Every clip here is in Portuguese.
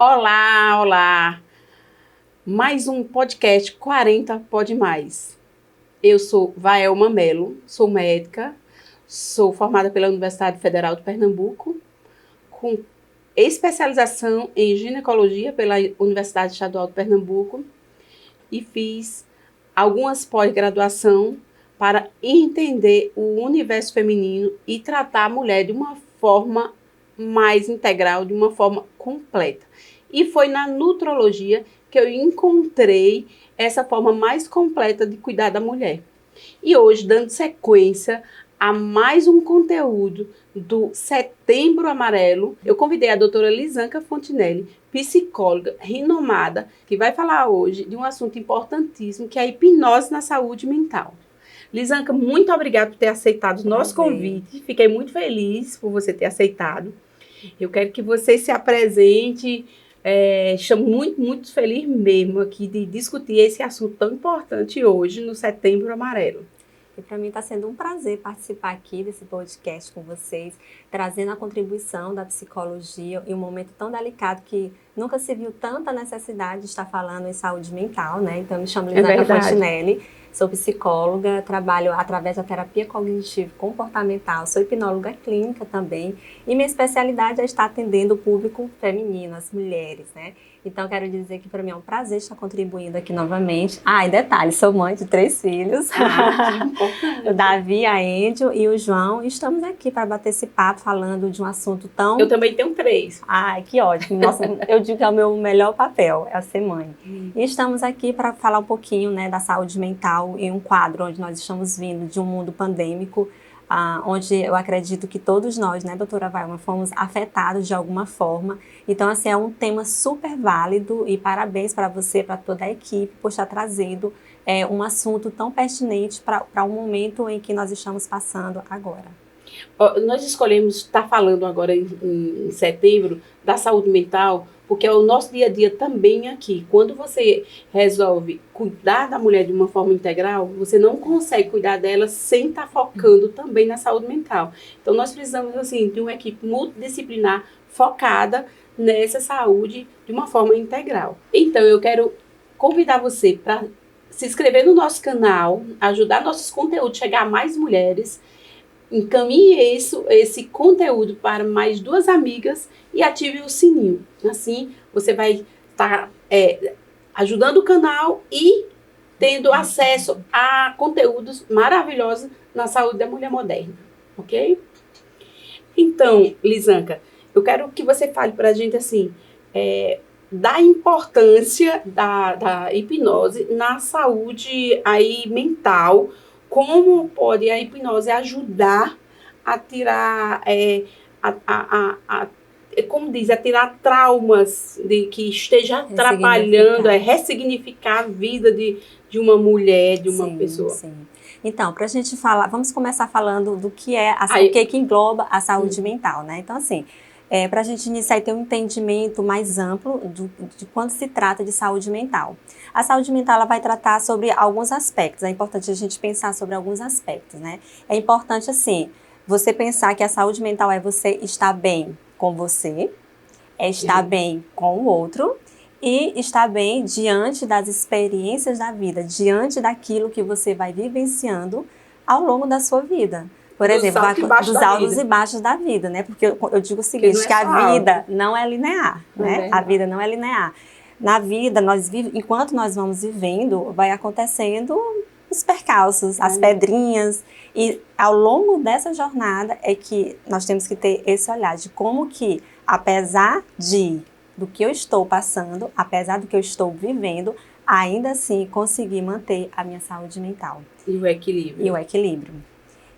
Olá, olá! Mais um podcast 40 Pode Mais. Eu sou Vaelma Melo, sou médica, sou formada pela Universidade Federal de Pernambuco, com especialização em ginecologia pela Universidade Estadual de Pernambuco e fiz algumas pós-graduação para entender o universo feminino e tratar a mulher de uma forma mais integral, de uma forma completa. E foi na nutrologia que eu encontrei essa forma mais completa de cuidar da mulher. E hoje, dando sequência a mais um conteúdo do Setembro Amarelo, eu convidei a doutora Lisanca Fontinelli, psicóloga renomada, que vai falar hoje de um assunto importantíssimo, que é a hipnose na saúde mental. Lisanca, muito obrigada por ter aceitado o nosso convite. Fiquei muito feliz por você ter aceitado. Eu quero que você se apresente. Estamos muito feliz mesmo aqui de discutir esse assunto tão importante hoje no Setembro Amarelo. E para mim está sendo um prazer participar aqui desse podcast com vocês, trazendo a contribuição da psicologia em um momento tão delicado que nunca se viu tanta necessidade de estar falando em saúde mental, né? Então, me chamo Lisanca Fontinelli, sou psicóloga, trabalho através da terapia cognitivo-comportamental, sou hipnóloga clínica também, e minha especialidade é estar atendendo o público feminino, as mulheres, né? Então, quero dizer que para mim é um prazer estar contribuindo aqui novamente. E detalhe, sou mãe de 3 filhos. O Davi, a Índio e o João. E estamos aqui para bater esse papo falando de um assunto tão... Eu também tenho 3. Que ótimo. Nossa, eu digo que é o meu melhor papel, é ser mãe. E estamos aqui para falar um pouquinho, né, da saúde mental em um quadro onde nós estamos vindo de um mundo pandêmico, onde eu acredito que todos nós, né, doutora Vaelma, fomos afetados de alguma forma. Então, assim, é um tema super válido e parabéns para você, para toda a equipe, por estar trazendo um assunto tão pertinente para um momento em que nós estamos passando agora. Nós escolhemos estar falando agora em setembro da saúde mental, porque é o nosso dia a dia também aqui. Quando você resolve cuidar da mulher de uma forma integral, você não consegue cuidar dela sem estar focando também na saúde mental. Então, nós precisamos, assim, de uma equipe multidisciplinar focada nessa saúde de uma forma integral. Então, eu quero convidar você para se inscrever no nosso canal, ajudar nossos conteúdos a chegar a mais mulheres. Encaminhe esse conteúdo para mais 2 amigas e ative o sininho. Assim, você vai estar ajudando o canal e tendo acesso a conteúdos maravilhosos na saúde da mulher moderna, ok? Então, Lisanca, eu quero que você fale para a gente assim, da importância da hipnose na saúde aí mental. Como pode a hipnose ajudar a tirar, como diz, a tirar traumas que esteja atrapalhando, ressignificar a vida de uma mulher, de uma pessoa? Sim. Então, para a gente falar, vamos começar falando do que é, o que engloba a saúde mental, né? Então, assim, para a gente iniciar e ter um entendimento mais amplo de quando se trata de saúde mental. A saúde mental ela vai tratar sobre alguns aspectos, é importante a gente pensar sobre alguns aspectos, né? É importante, assim, você pensar que a saúde mental é você estar bem com você, é estar bem com o outro e estar bem diante das experiências da vida, diante daquilo que você vai vivenciando ao longo da sua vida. Por exemplo, dos altos e baixos da vida, né? Porque eu digo o seguinte, que a vida não é linear, né? A vida não é linear. Na vida, enquanto nós vamos vivendo, vai acontecendo os percalços, as pedrinhas. E ao longo dessa jornada é que nós temos que ter esse olhar de como que, apesar do que eu estou passando, apesar do que eu estou vivendo, ainda assim conseguir manter a minha saúde mental. E o equilíbrio.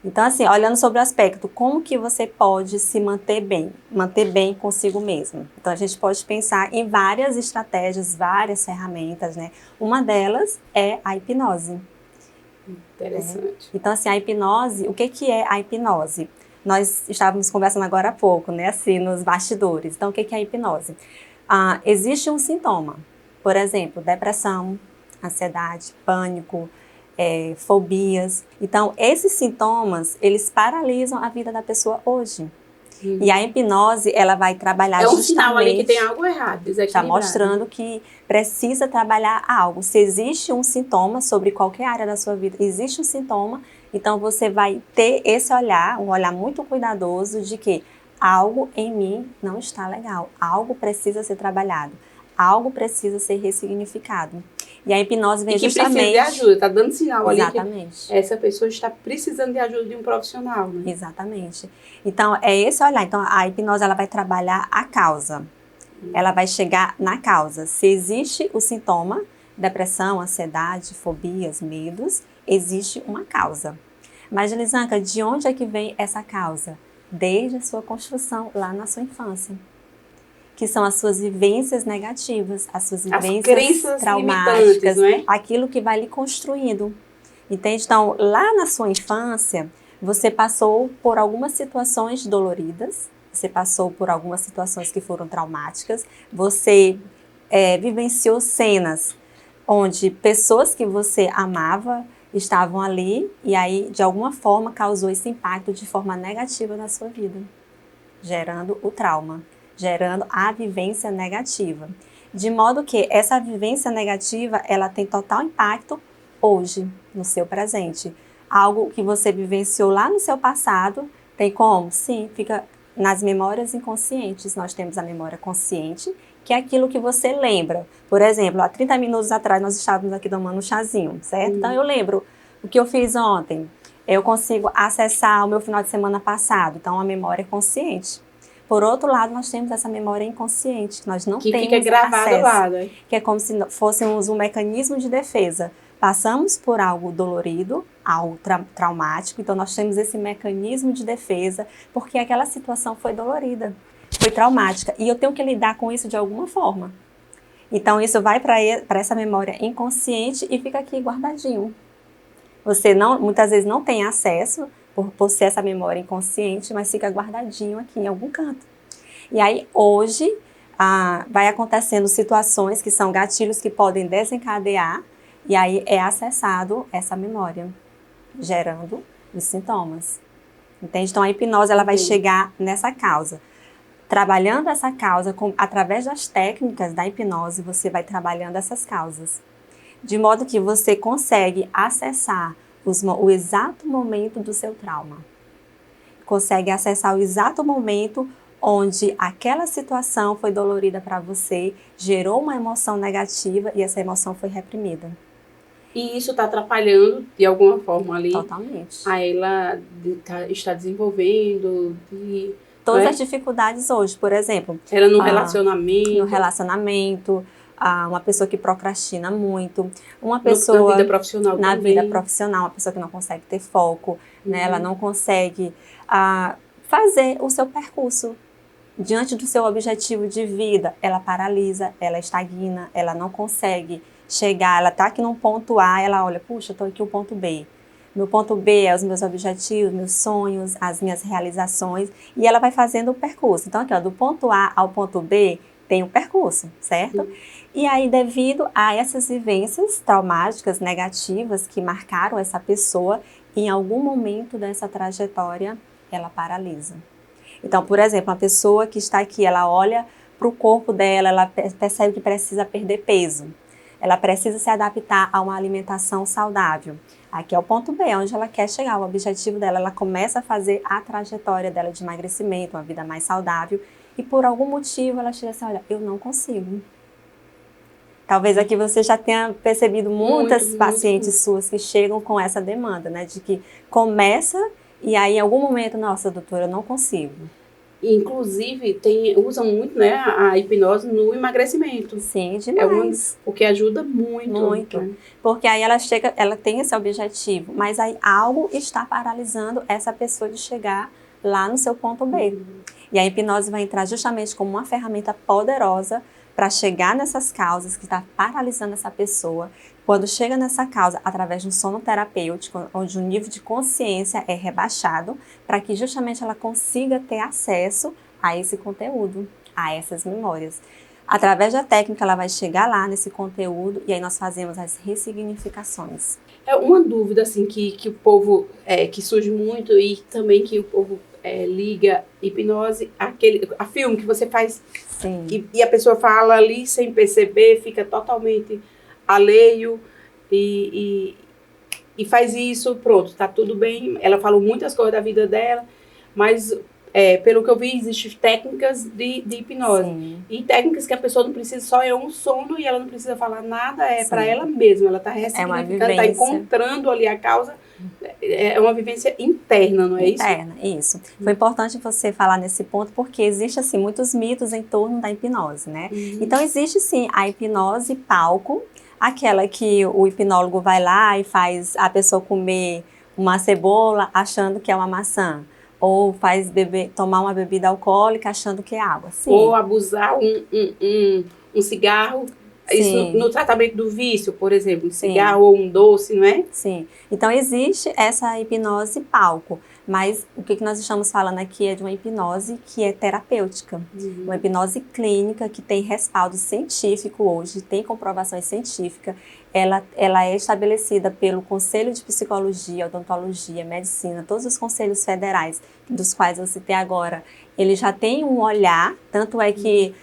Então, assim, olhando sobre o aspecto, como que você pode se manter bem consigo mesmo? Então, a gente pode pensar em várias estratégias, várias ferramentas, né? Uma delas é a hipnose. Interessante. Então, assim, a hipnose, o que é a hipnose? Nós estávamos conversando agora há pouco, né? Assim, nos bastidores. Então, o que é a hipnose? Existe um sintoma, por exemplo, depressão, ansiedade, pânico, fobias. Então, esses sintomas, eles paralisam a vida da pessoa hoje. E a hipnose, ela vai trabalhar justamente... É um sinal ali que tem algo errado, desequilibrado. Está mostrando que precisa trabalhar algo. Se existe um sintoma sobre qualquer área da sua vida, existe um sintoma, então você vai ter esse olhar, um olhar muito cuidadoso de que algo em mim não está legal, algo precisa ser trabalhado, algo precisa ser ressignificado. E a hipnose vem justamente... E que precisa de ajuda, está dando sinal ali Exatamente. que essa pessoa está precisando de ajuda de um profissional, né? Exatamente. Então, é esse olhar. Então, a hipnose, ela vai trabalhar a causa. Ela vai chegar na causa. Se existe o sintoma, depressão, ansiedade, fobias, medos, existe uma causa. Mas, Elisanca, de onde é que vem essa causa? Desde a sua construção lá na sua infância. Que são as suas vivências negativas, as suas vivências traumáticas, não é? Aquilo que vai lhe construindo. Entende? Então, lá na sua infância, você passou por algumas situações doloridas, você passou por algumas situações que foram traumáticas, você vivenciou cenas onde pessoas que você amava estavam ali e aí, de alguma forma, causou esse impacto de forma negativa na sua vida, gerando o trauma, gerando a vivência negativa. De modo que essa vivência negativa, ela tem total impacto hoje, no seu presente. Algo que você vivenciou lá no seu passado, tem como? Sim, fica nas memórias inconscientes. Nós temos a memória consciente, que é aquilo que você lembra. Por exemplo, há 30 minutos atrás nós estávamos aqui tomando um chazinho, certo? Então eu lembro o que eu fiz ontem. Eu consigo acessar o meu final de semana passado. Então a memória é consciente. Por outro lado, nós temos essa memória inconsciente, que nós não temos acesso. Que fica gravado lá, né? Que é como se fôssemos um mecanismo de defesa. Passamos por algo dolorido, algo traumático, então nós temos esse mecanismo de defesa, porque aquela situação foi dolorida, foi traumática, e eu tenho que lidar com isso de alguma forma. Então isso vai para essa memória inconsciente e fica aqui guardadinho. Você muitas vezes não tem acesso, por ser essa memória inconsciente, mas fica guardadinho aqui em algum canto. E aí, hoje, vai acontecendo situações que são gatilhos que podem desencadear, e aí é acessado essa memória, gerando os sintomas. Entende? Então, a hipnose ela vai chegar nessa causa. Trabalhando essa causa, através das técnicas da hipnose, você vai trabalhando essas causas. De modo que você consegue acessar o exato momento do seu trauma. Consegue acessar o exato momento onde aquela situação foi dolorida para você, gerou uma emoção negativa e essa emoção foi reprimida. E isso está atrapalhando, de alguma forma ali. Totalmente. A ela está desenvolvendo. Todas as dificuldades hoje, por exemplo. Ela no relacionamento. No relacionamento. Uma pessoa que procrastina muito, uma pessoa na vida profissional na também. vida profissional, uma pessoa que não consegue ter foco, né? Ela não consegue fazer o seu percurso diante do seu objetivo de vida, ela paralisa, ela estagna, ela não consegue chegar, ela está aqui num ponto A, ela olha, puxa, eu estou aqui no ponto B. Meu ponto B é os meus objetivos, meus sonhos, as minhas realizações, e ela vai fazendo o percurso. Então aqui, ó, do ponto A ao ponto B, tem o percurso, certo? Sim. E aí, devido a essas vivências traumáticas, negativas, que marcaram essa pessoa, em algum momento dessa trajetória, ela paralisa. Então, por exemplo, uma pessoa que está aqui, ela olha para o corpo dela, ela percebe que precisa perder peso. Ela precisa se adaptar a uma alimentação saudável. Aqui é o ponto B, onde ela quer chegar, o objetivo dela. Ela começa a fazer a trajetória dela de emagrecimento, uma vida mais saudável, e por algum motivo ela chega assim, olha, eu não consigo. Talvez aqui você já tenha percebido muitas pacientes suas que chegam com essa demanda, né? De que começa e aí em algum momento, nossa, doutora, eu não consigo. Inclusive, usam muito, né, a hipnose no emagrecimento. Sim, demais. O que ajuda muito. Muito. Né? Porque aí ela tem esse objetivo, mas aí algo está paralisando essa pessoa de chegar lá no seu ponto B. E a hipnose vai entrar justamente como uma ferramenta poderosa para chegar nessas causas que está paralisando essa pessoa. Quando chega nessa causa, através de um sono terapêutico, onde o nível de consciência é rebaixado, para que justamente ela consiga ter acesso a esse conteúdo, a essas memórias. Através da técnica, ela vai chegar lá nesse conteúdo e aí nós fazemos as ressignificações. É uma dúvida assim que o povo, que surge muito e também que o povo liga hipnose a filme que você faz Sim. e a pessoa fala ali sem perceber, fica totalmente alheio e faz isso, pronto, tá tudo bem. Ela falou muitas coisas da vida dela, mas pelo que eu vi, existem técnicas de hipnose. Sim. E técnicas que a pessoa não precisa, só é um sono e ela não precisa falar nada, Sim. para ela mesma. Ela está ressignificando, está encontrando ali a causa. É uma vivência interna, não é isso? Interna, isso. Foi importante você falar nesse ponto, porque existe, assim, muitos mitos em torno da hipnose, né? Então, existe, sim, a hipnose palco, aquela que o hipnólogo vai lá e faz a pessoa comer uma cebola achando que é uma maçã. Ou faz tomar uma bebida alcoólica achando que é água. Sim. Ou abusar um cigarro. Sim. Isso no tratamento do vício, por exemplo, um cigarro ou um doce, não é? Sim. Então, existe essa hipnose palco, mas o que nós estamos falando aqui é de uma hipnose que é terapêutica. Uma hipnose clínica que tem respaldo científico hoje, tem comprovações científicas. Ela é estabelecida pelo Conselho de Psicologia, Odontologia, Medicina, todos os conselhos federais, dos quais eu citei agora. Ele já tem um olhar, tanto é que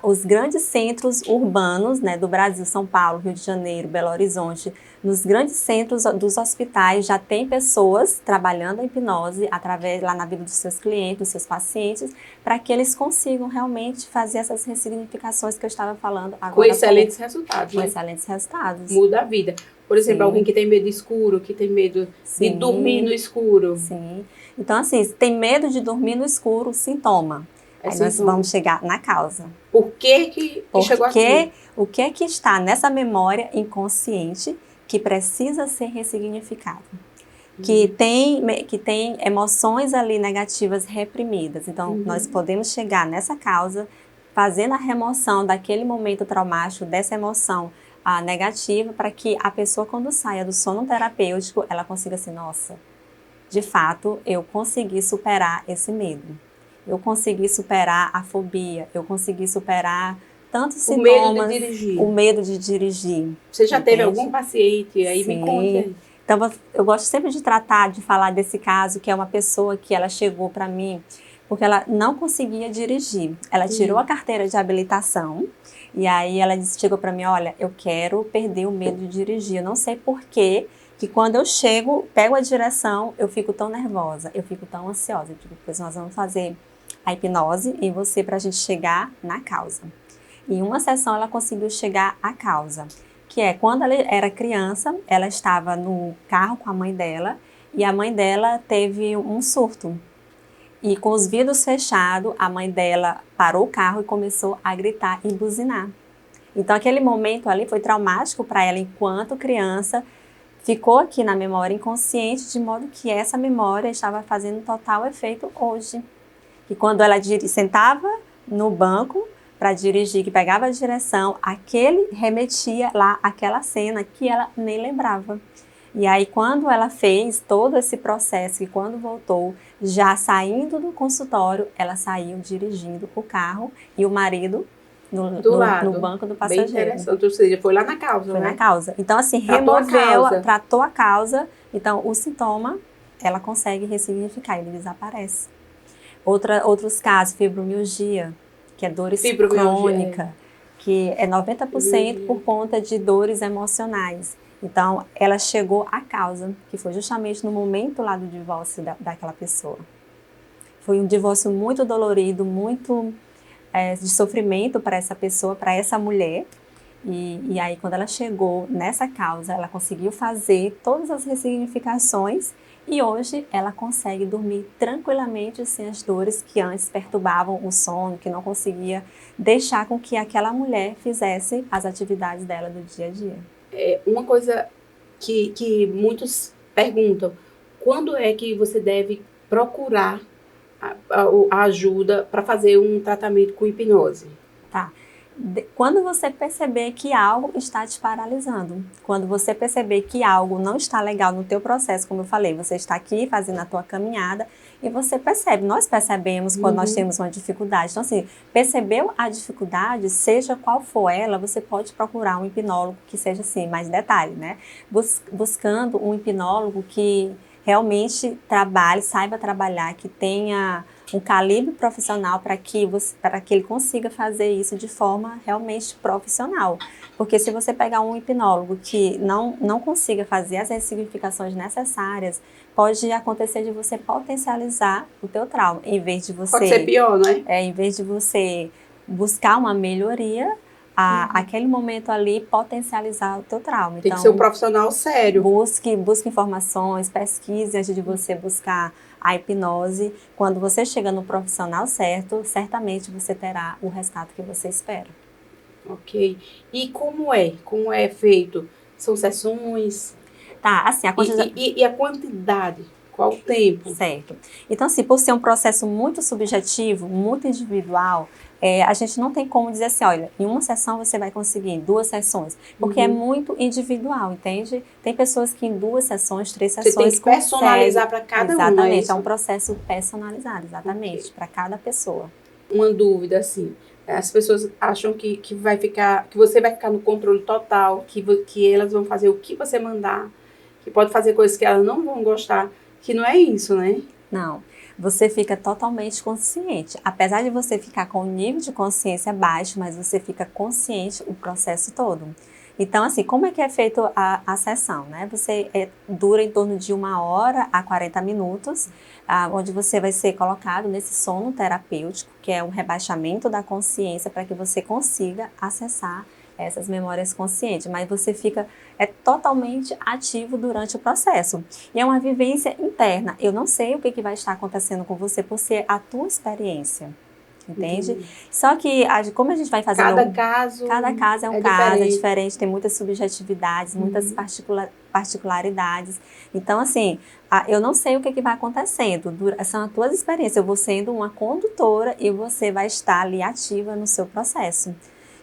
os grandes centros urbanos, né, do Brasil, São Paulo, Rio de Janeiro, Belo Horizonte, nos grandes centros dos hospitais já tem pessoas trabalhando a hipnose através lá na vida dos seus clientes, dos seus pacientes, para que eles consigam realmente fazer essas ressignificações que eu estava falando agora. Com excelentes resultados, Com né? excelentes resultados. Muda a vida. Por exemplo, alguém que tem medo de escuro, que tem medo de dormir no escuro. Sim. Então, assim, se tem medo de dormir no escuro, sintoma. Aí nós vamos chegar na causa. Por que chegou aqui? O que é que está nessa memória inconsciente que precisa ser ressignificado? Que tem emoções ali negativas reprimidas. Então, nós podemos chegar nessa causa, fazendo a remoção daquele momento traumático, dessa emoção negativa, para que a pessoa, quando saia do sono terapêutico, ela consiga assim, nossa, de fato, eu consegui superar esse medo. Eu consegui superar a fobia, eu consegui superar tantos sintomas. O medo de dirigir. O medo de dirigir. Você já teve algum paciente? Aí me conta. Então, eu gosto sempre de falar desse caso, que é uma pessoa que ela chegou para mim porque ela não conseguia dirigir. Ela tirou a carteira de habilitação e aí ela chegou para mim, olha, eu quero perder o medo de dirigir. Eu não sei por quê, que quando eu pego a direção, eu fico tão nervosa, eu fico tão ansiosa. Eu digo, pois nós vamos fazer a hipnose em você para a gente chegar na causa. Em uma sessão ela conseguiu chegar à causa, que é quando ela era criança, ela estava no carro com a mãe dela e a mãe dela teve um surto. E com os vidros fechados, a mãe dela parou o carro e começou a gritar e buzinar. Então aquele momento ali foi traumático para ela enquanto criança, ficou aqui na memória inconsciente, de modo que essa memória estava fazendo total efeito hoje. E quando ela sentava no banco para dirigir, que pegava a direção, aquele remetia lá àquela cena que ela nem lembrava. E aí quando ela fez todo esse processo, e quando voltou, já saindo do consultório, ela saiu dirigindo o carro e o marido no banco do passageiro. Bem interessante, ou seja, foi lá na causa, Foi na causa. Então assim, tratou a causa, então o sintoma, ela consegue ressignificar, ele desaparece. Outros casos, fibromialgia, que é dores crônica, que é 90% por conta de dores emocionais. Então, ela chegou à causa, que foi justamente no momento lá do divórcio daquela pessoa. Foi um divórcio muito dolorido, muito de sofrimento para essa pessoa, para essa mulher. E aí, quando ela chegou nessa causa, ela conseguiu fazer todas as ressignificações e hoje ela consegue dormir tranquilamente sem as dores que antes perturbavam o sono, que não conseguia deixar com que aquela mulher fizesse as atividades dela do dia a dia. Uma coisa que muitos perguntam, quando é que você deve procurar a ajuda para fazer um tratamento com hipnose? Tá. Quando você perceber que algo está te paralisando, quando você perceber que algo não está legal no teu processo, como eu falei, você está aqui fazendo a tua caminhada e você percebe, nós percebemos quando nós temos uma dificuldade. Então assim, percebeu a dificuldade, seja qual for ela, você pode procurar um hipnólogo que seja assim, mais detalhe, né? Buscando um hipnólogo que realmente saiba trabalhar, que tenha um calibre profissional para que ele consiga fazer isso de forma realmente profissional. Porque se você pegar um hipnólogo que não consiga fazer as ressignificações necessárias, pode acontecer de você potencializar o teu trauma, em vez de você... Pode ser pior, né? Em vez de você buscar uma melhoria, aquele momento ali potencializar o teu trauma. Tem que ser um profissional sério. Busque informações, pesquise antes de você buscar a hipnose. Quando você chega no profissional certo, certamente você terá o resultado que você espera. Ok. E como é? Como é feito? São sessões? Tá, assim, e a quantidade? Qual o tempo? Certo. Então, assim, por ser um processo muito subjetivo, muito individual, a gente não tem como dizer assim, olha, em uma sessão você vai conseguir, em 2 sessões, porque é muito individual, entende? Tem pessoas que em 2 sessões, 3 sessões você tem que personalizar para cada um, exatamente, é um processo personalizado, exatamente, para cada pessoa. Uma dúvida, assim, as pessoas acham que você vai ficar no controle total, que elas vão fazer o que você mandar, que pode fazer coisas que elas não vão gostar, que não é isso, né? Não, você fica totalmente consciente. Apesar de você ficar com o nível de consciência baixo, mas você fica consciente o processo todo. Então, assim, como é que é feito a sessão, né? Dura em torno de 1 hora a 40 minutos, onde você vai ser colocado nesse sono terapêutico, que é um rebaixamento da consciência para que você consiga acessar essas memórias conscientes, mas você fica totalmente ativo durante o processo. E é uma vivência interna. Eu não sei o que vai estar acontecendo com você por ser a tua experiência, entende? Só que, como a gente vai fazer... Cada caso é um caso, é diferente, tem muitas subjetividades, muitas particularidades. Então, assim, eu não sei o que vai acontecendo. São as tuas experiências. Eu vou sendo uma condutora e você vai estar ali ativa no seu processo.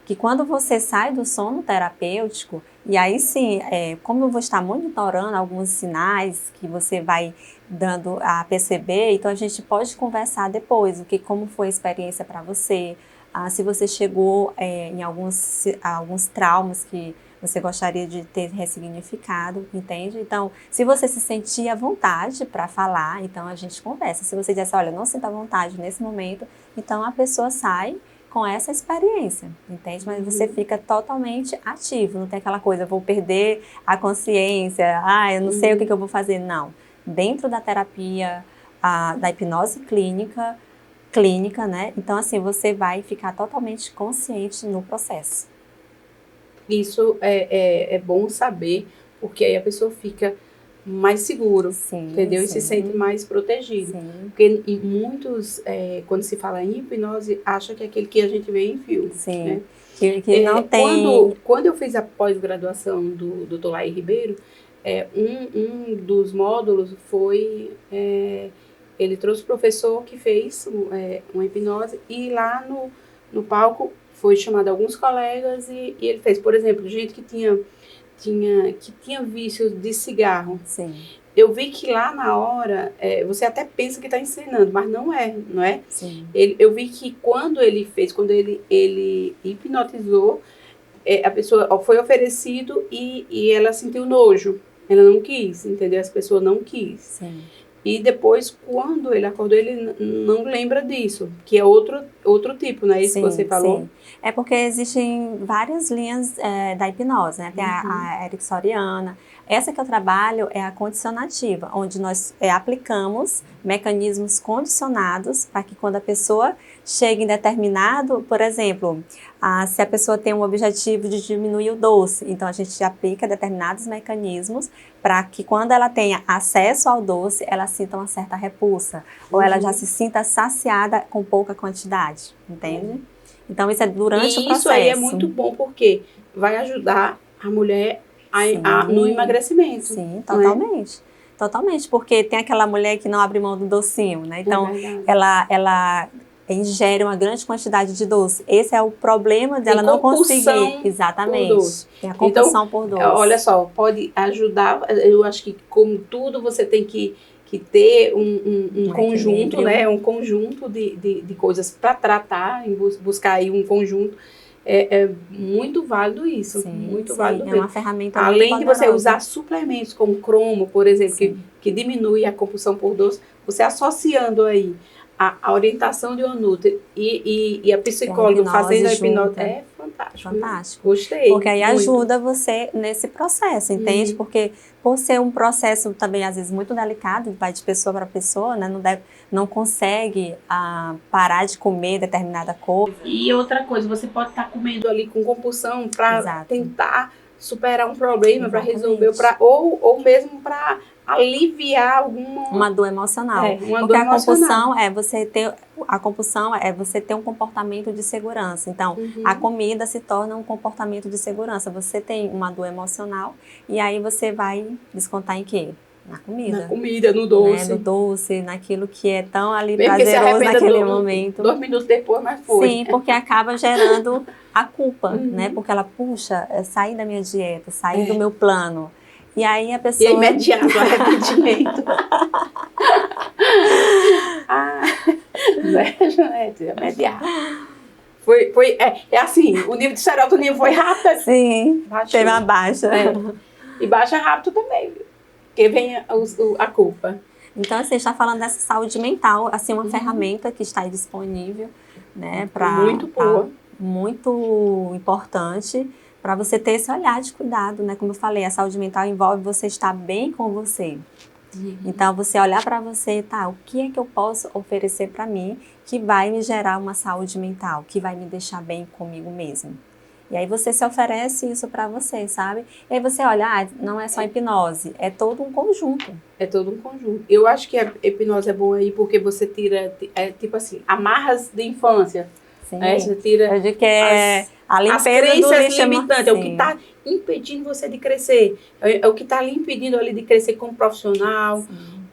Que quando você sai do sono terapêutico, e aí sim, como eu vou estar monitorando alguns sinais que você vai dando a perceber, então a gente pode conversar depois, como foi a experiência para você, se você chegou em alguns traumas que você gostaria de ter ressignificado, entende? Então, se você se sentir à vontade para falar, então a gente conversa. Se você disser, olha, não sinto à vontade nesse momento, então a pessoa sai com essa experiência, entende? Mas você fica totalmente ativo, não tem aquela coisa, vou perder a consciência, eu não sei o que eu vou fazer, não. Dentro da terapia, da hipnose clínica, né? Então, assim, você vai ficar totalmente consciente no processo. Isso é bom saber, porque aí a pessoa fica mais seguro, entendeu? E se sente mais protegido. Sim. Porque em muitos, quando se fala em hipnose, acha que é aquele que a gente vê em filme. Sim. Né? Que não tem... Quando eu fiz a pós-graduação do Dr. Laí Ribeiro, um dos módulos foi... ele trouxe o professor que fez uma hipnose e lá no palco foi chamado alguns colegas e ele fez, por exemplo, gente que tinha vício de cigarro. Sim. Eu vi que lá na hora, você até pensa que está ensinando, mas não é? Sim. Eu vi que quando ele hipnotizou, a pessoa foi oferecido e ela sentiu nojo. Ela não quis, entendeu? Essa pessoa não quis. Sim. E depois, quando ele acordou, ele não lembra disso, que é outro tipo, não é isso que você falou? Sim. É porque existem várias linhas da hipnose, né? Tem a ericksoniana. Essa que eu trabalho é a condicionativa, onde nós aplicamos mecanismos condicionados para que quando a pessoa chega em determinado, por exemplo, se a pessoa tem um objetivo de diminuir o doce, então a gente aplica determinados mecanismos para que quando ela tenha acesso ao doce, ela sinta uma certa repulsa, ou ela já se sinta saciada com pouca quantidade, entende? Então isso é durante o processo. Isso aí é muito bom porque vai ajudar a mulher no emagrecimento. Sim, totalmente. Totalmente, porque tem aquela mulher que não abre mão do docinho, né? Então, ela ingere uma grande quantidade de doce. Esse é o problema dela não conseguir. Exatamente. Por doce. Tem a compulsão por doce. Olha só, pode ajudar. Eu acho que, como tudo, você tem que ter um conjunto, né? Um conjunto de coisas para tratar, buscar aí um conjunto. É muito válido isso. Muito válido. É uma ferramenta além muito de você usar suplementos como cromo, por exemplo, que que diminui a compulsão por doce, você associando aí a orientação de uma Nutri e a psicóloga fazendo a hipnose, é fantástico. Fantástico. Gostei. Porque aí muito. ajuda você nesse processo, entende? Porque por ser um processo também, às vezes, muito delicado, vai de pessoa para pessoa, né? Não consegue parar de comer determinada coisa. E outra coisa, você pode estar comendo ali com compulsão para tentar superar um problema, para resolver, ou mesmo para aliviar uma dor emocional. Porque a compulsão é você ter um comportamento de segurança. Então, a comida se torna um comportamento de segurança. Você tem uma dor emocional e aí você vai descontar em quê? Na comida. Na comida, no doce. Né? No doce, naquilo que é tão ali prazeroso naquele momento. 2 minutos depois, mas foi. Sim, porque acaba gerando a culpa, né? Porque ela, puxa, sair da minha dieta, sair do meu plano. E aí a pessoa... E é imediato o arrependimento. É imediato. É assim, o nível de serotonina foi rápido. Sim, teve uma baixa. E baixa rápido também, viu? Porque vem a culpa. Então, assim, a gente está falando dessa saúde mental, assim, uma ferramenta que está aí disponível, né? Muito boa. Muito importante para você ter esse olhar de cuidado, né? Como eu falei, a saúde mental envolve você estar bem com você. Então, você olhar para você, tá, o que é que eu posso oferecer para mim que vai me gerar uma saúde mental, que vai me deixar bem comigo mesmo. E aí você se oferece isso para você, sabe? E aí você olha, não é só hipnose, é todo um conjunto. É todo um conjunto. Eu acho que a hipnose é boa aí porque você tira, tipo assim, amarras de infância. Sim. Você tira a limpeza as crenças do lixo limitantes. É o que está impedindo você de crescer. É o que está lhe impedindo ali de crescer como profissional,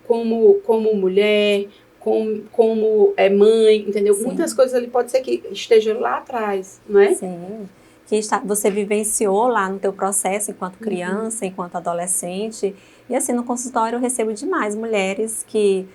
como mulher, como mãe, entendeu? Sim. Muitas coisas ali pode ser que esteja lá atrás, não é? Sim. Que você vivenciou lá no teu processo enquanto criança, enquanto adolescente. E assim, no consultório eu recebo demais mulheres que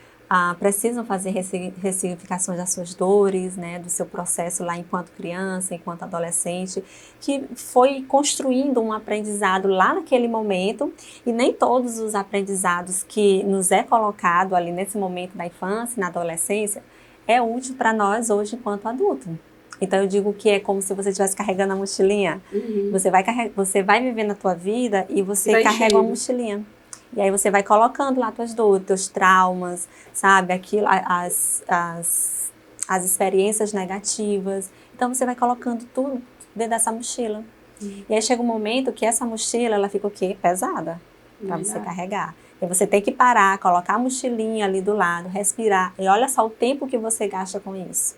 precisam fazer ressignificações das suas dores, né, do seu processo lá enquanto criança, enquanto adolescente, que foi construindo um aprendizado lá naquele momento, e nem todos os aprendizados que nos é colocado ali nesse momento da infância e na adolescência é útil para nós hoje enquanto adulto. Então eu digo que é como se você estivesse carregando a mochilinha. Você vai viver na tua vida e você carrega uma mochilinha. E aí você vai colocando lá tuas dores, teus traumas, sabe? As experiências negativas. Então você vai colocando tudo dentro dessa mochila. E aí chega um momento que essa mochila, ela fica o quê? Pesada para você carregar. E você tem que parar, colocar a mochilinha ali do lado, respirar. E olha só o tempo que você gasta com isso.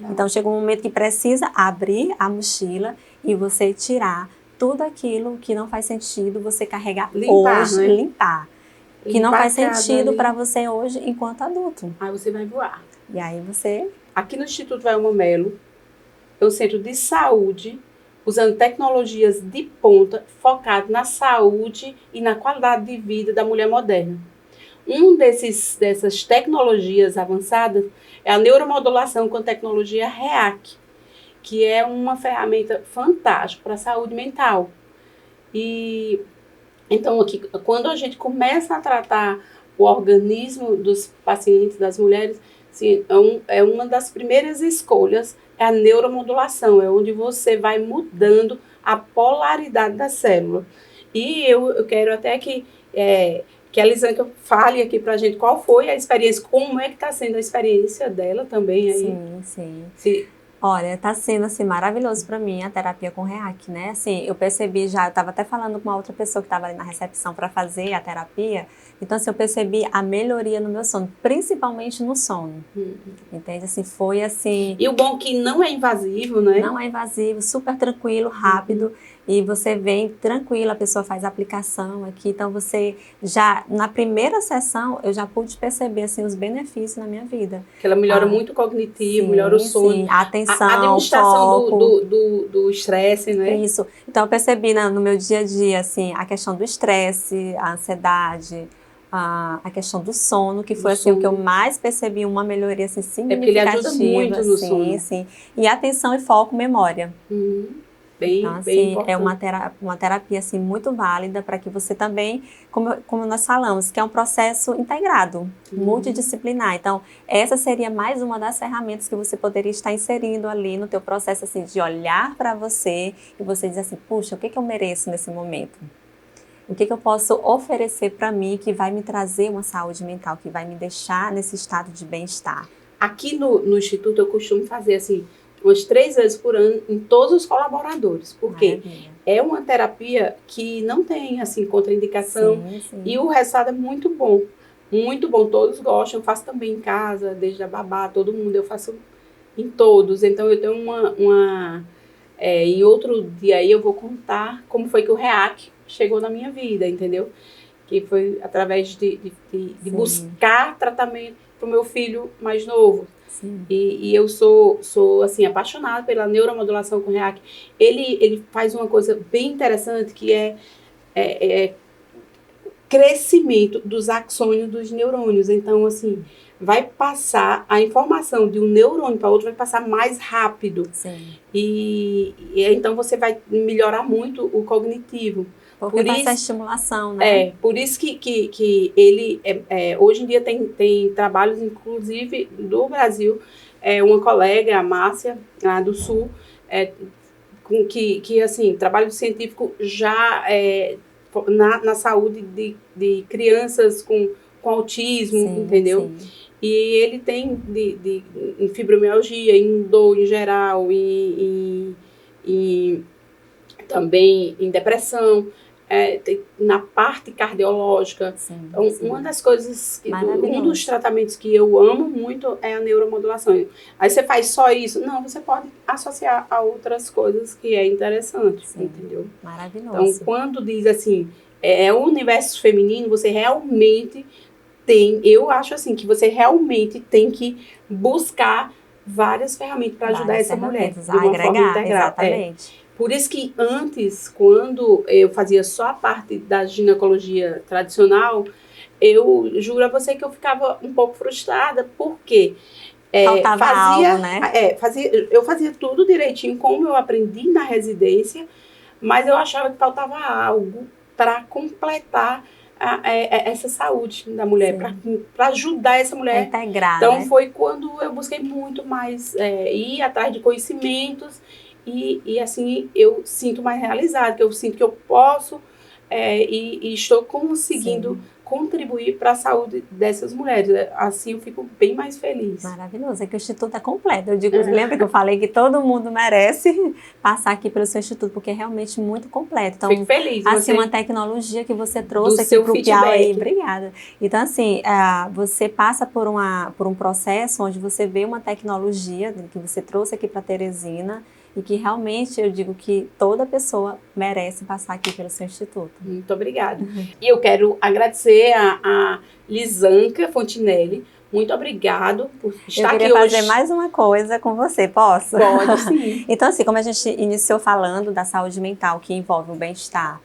Então chega um momento que precisa abrir a mochila e você tirar tudo aquilo que não faz sentido você carregar hoje, né? Limpar. Que não faz sentido para você hoje enquanto adulto. Aí você vai voar. E aí você... Aqui no Instituto Vai Uma Melo, é um centro de saúde, usando tecnologias de ponta, focado na saúde e na qualidade de vida da mulher moderna. Dessas tecnologias avançadas é a neuromodulação com tecnologia REAC, que é uma ferramenta fantástica para a saúde mental. E então aqui, quando a gente começa a tratar o organismo dos pacientes, das mulheres, sim, é uma das primeiras escolhas, é a neuromodulação, é onde você vai mudando a polaridade da célula. E eu quero até que a Lisanca fale aqui pra gente qual foi a experiência, como é que está sendo a experiência dela também aí. Sim. Olha, tá sendo assim maravilhoso para mim a terapia com REAC, né? Assim, eu percebi já, eu estava até falando com uma outra pessoa que estava ali na recepção para fazer a terapia. Então, assim, eu percebi a melhoria no meu sono, principalmente no sono. Entende? Assim, foi assim... E o bom é que não é invasivo, né? Não é invasivo, super tranquilo, rápido. E você vem tranquilo, a pessoa faz a aplicação aqui. Então, você já, na primeira sessão, eu já pude perceber, assim, os benefícios na minha vida. Que ela melhora muito o cognitivo, melhora o sono. Sim, a atenção, a administração do estresse, né? Isso. Então, eu percebi no meu dia a dia, assim, a questão do estresse, a ansiedade, a questão do sono, que foi assim, o que eu mais percebi, uma melhoria assim, significativa. É porque ele ajuda muito no sono. Sim. E atenção e foco, memória. Então, assim, é uma terapia assim, muito válida para que você também, como nós falamos, que é um processo integrado, multidisciplinar. Então, essa seria mais uma das ferramentas que você poderia estar inserindo ali no teu processo assim, de olhar para você e você dizer assim, puxa, o que eu mereço nesse momento? O que eu posso oferecer para mim que vai me trazer uma saúde mental, que vai me deixar nesse estado de bem-estar? Aqui no Instituto eu costumo fazer assim, umas 3 vezes por ano em todos os colaboradores, porque é uma terapia que não tem assim contraindicação e o resultado é muito bom, todos gostam. Eu faço também em casa, desde a babá, todo mundo, eu faço em todos. Então eu tenho em outro dia aí eu vou contar como foi que o REAC chegou na minha vida, entendeu? Que foi através de buscar tratamento para o meu filho mais novo. E eu sou assim, apaixonada pela neuromodulação com REAC. Ele faz uma coisa bem interessante que é crescimento dos axônios dos neurônios. Então, assim, vai passar a informação de um neurônio para outro, vai passar mais rápido. E então você vai melhorar muito o cognitivo. Porque faz essa estimulação, né? Por isso que ele, hoje em dia tem trabalhos, inclusive, do Brasil, uma colega, a Márcia, lá do Sul, que assim, trabalho científico já na saúde de crianças com autismo, entendeu? Sim. E ele tem em fibromialgia, em dor em geral, e também em depressão. Na parte cardiológica. Então, uma das coisas, um dos tratamentos que eu amo muito é a neuromodulação. Aí você faz só isso? Não, você pode associar a outras coisas que é interessante, entendeu? Maravilhoso. Então, quando diz assim, o universo feminino, você realmente eu acho assim, que você realmente tem que buscar várias ferramentas para ajudar essa mulher. De uma forma integral. Exatamente. Por isso que antes, quando eu fazia só a parte da ginecologia tradicional, eu juro a você que eu ficava um pouco frustrada, porque faltava algo, né? Eu fazia tudo direitinho, como eu aprendi na residência, mas eu achava que faltava algo para completar essa saúde da mulher, para ajudar essa mulher. Integrar, então, foi quando eu busquei muito mais ir atrás de conhecimentos. E assim, eu sinto mais realizada, que eu sinto que eu posso e estou conseguindo contribuir para a saúde dessas mulheres. Assim, eu fico bem mais feliz. Maravilhoso, é que o Instituto é completo. Eu digo, lembra que eu falei que todo mundo merece passar aqui pelo seu Instituto, porque é realmente muito completo. Então, fico feliz. Assim, uma tecnologia que você trouxe aqui para o Piauí. Obrigada. Então, assim, você passa por um processo onde você vê uma tecnologia que você trouxe aqui para Teresina, e que realmente eu digo que toda pessoa merece passar aqui pelo seu instituto. Muito obrigada. E eu quero agradecer a Lisanca Fontinelli. Muito obrigado por estar aqui hoje. Eu queria fazer mais uma coisa com você, posso? Pode, sim. Então, assim, como a gente iniciou falando da saúde mental, que envolve o bem-estar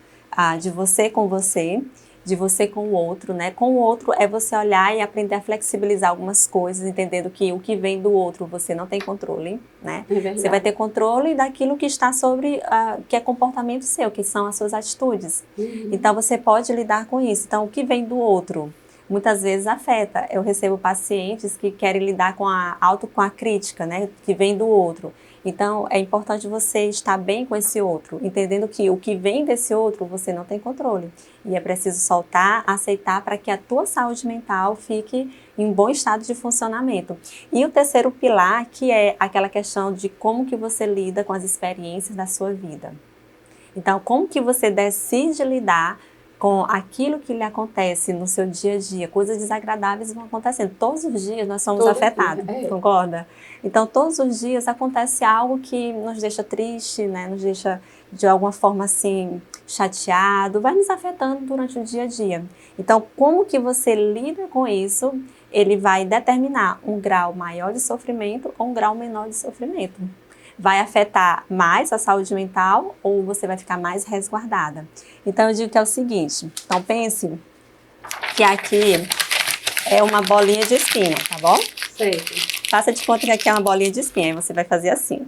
de você com você, de você com o outro, né? Com o outro é você olhar e aprender a flexibilizar algumas coisas, entendendo que o que vem do outro você não tem controle, né? Você vai ter controle daquilo que está sobre, que é comportamento seu, que são as suas atitudes. Então, você pode lidar com isso. Então, o que vem do outro muitas vezes afeta. Eu recebo pacientes que querem lidar com a crítica, né? Que vem do outro. Então, é importante você estar bem com esse outro, entendendo que o que vem desse outro você não tem controle. E é preciso soltar, aceitar para que a tua saúde mental fique em bom estado de funcionamento. E o terceiro pilar, que é aquela questão de como que você lida com as experiências da sua vida. Então, como que você decide lidar com aquilo que lhe acontece no seu dia a dia, coisas desagradáveis vão acontecendo. Todos os dias nós somos afetados, concorda? Então, todos os dias acontece algo que nos deixa triste, né? Nos deixa, de alguma forma, assim, chateado, vai nos afetando durante o dia a dia. Então, como que você lida com isso, ele vai determinar um grau maior de sofrimento ou um grau menor de sofrimento. Vai afetar mais a saúde mental ou você vai ficar mais resguardada. Então, eu digo que é o seguinte, então pense que aqui é uma bolinha de espinha, tá bom? Certo. Faça de conta que aqui é uma bolinha de espinha, aí você vai fazer assim.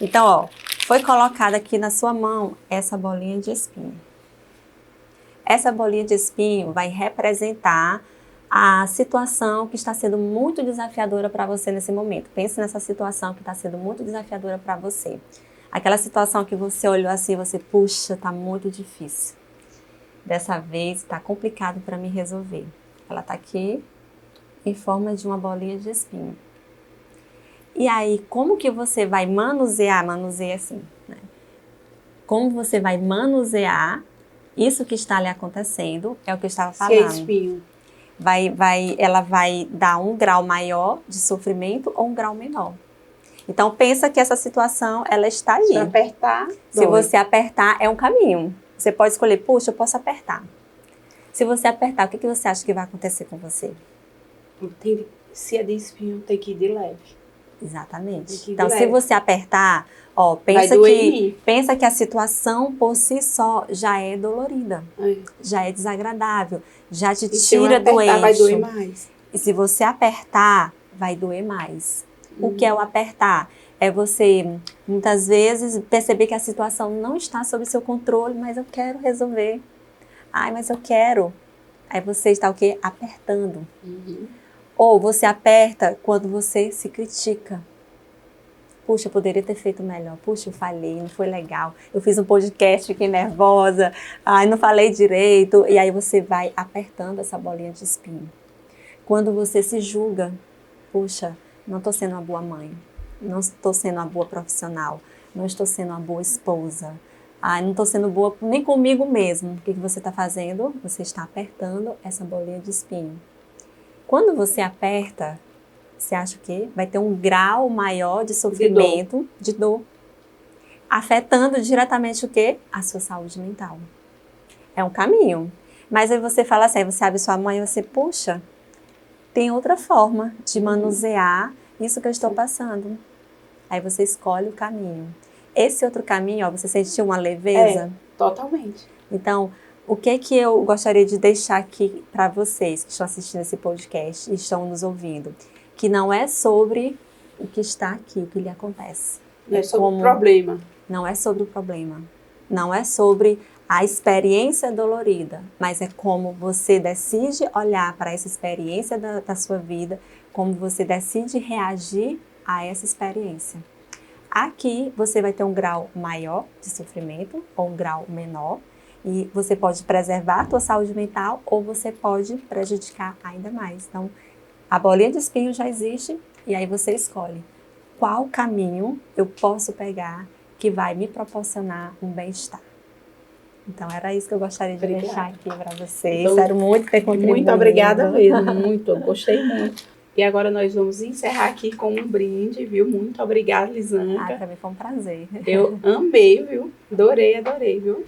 Então, ó, Foi colocada aqui na sua mão essa bolinha de espinho. Essa bolinha de espinho vai representar a situação que está sendo muito desafiadora para você nesse momento. Pense nessa situação que está sendo muito desafiadora para você. Aquela situação que você olhou assim e você, puxa, está muito difícil. Dessa vez está complicado para me resolver. Ela está aqui em forma de uma bolinha de espinho. E aí, como que você vai manusear assim, né? Como você vai manusear isso que está lhe acontecendo, é o que eu estava falando. Se é espinho. Ela vai dar um grau maior de sofrimento ou um grau menor. Então, pensa que essa situação, ela está aí. Se apertar, se você apertar, é um caminho. Você pode escolher, puxa, eu posso apertar. Se você apertar, o que você acha que vai acontecer com você? Se é de espinho, tem que ir de leve. Exatamente. Então, se você apertar, ó, pensa que a situação por si só já é dolorida, já é desagradável, já te tira do eixo. Vai doer mais. E se você apertar, vai doer mais. O que é o apertar? É você, muitas vezes, perceber que a situação não está sob seu controle, mas eu quero resolver. Ai, mas eu quero. Aí você está o quê? Apertando. Ou você aperta quando você se critica. Puxa, eu poderia ter feito melhor. Puxa, eu falhei, não foi legal. Eu fiz um podcast, fiquei nervosa. Ai, não falei direito. E aí você vai apertando essa bolinha de espinho. Quando você se julga, puxa, não estou sendo uma boa mãe. Não estou sendo uma boa profissional. Não estou sendo uma boa esposa. Ai, não estou sendo boa nem comigo mesmo. O que você está fazendo? Você está apertando essa bolinha de espinho. Quando você aperta, você acha que vai ter um grau maior de sofrimento, de dor, afetando diretamente o quê? A sua saúde mental. É um caminho. Mas aí você fala assim, aí você abre sua mão e você, puxa, tem outra forma de manusear isso que eu estou passando. Aí você escolhe o caminho. Esse outro caminho, ó, você sentiu uma leveza? Totalmente. Então, o que eu gostaria de deixar aqui para vocês que estão assistindo esse podcast e estão nos ouvindo? Que não é sobre o que está aqui, o que lhe acontece. Não é sobre o problema. Não é sobre o problema. Não é sobre a experiência dolorida, mas é como você decide olhar para essa experiência da sua vida, como você decide reagir a essa experiência. Aqui você vai ter um grau maior de sofrimento ou um grau menor, e você pode preservar a tua saúde mental ou você pode prejudicar ainda mais. Então, a bolinha de espinho já existe e aí você escolhe qual caminho eu posso pegar que vai me proporcionar um bem-estar. Então, era isso que eu gostaria de deixar aqui para vocês. Então, espero muito ter contribuído. Muito obrigada mesmo, muito. Eu gostei muito. E agora nós vamos encerrar aqui com um brinde, viu? Muito obrigada, Lisanca. Para mim foi um prazer. Eu amei, viu? Adorei, viu?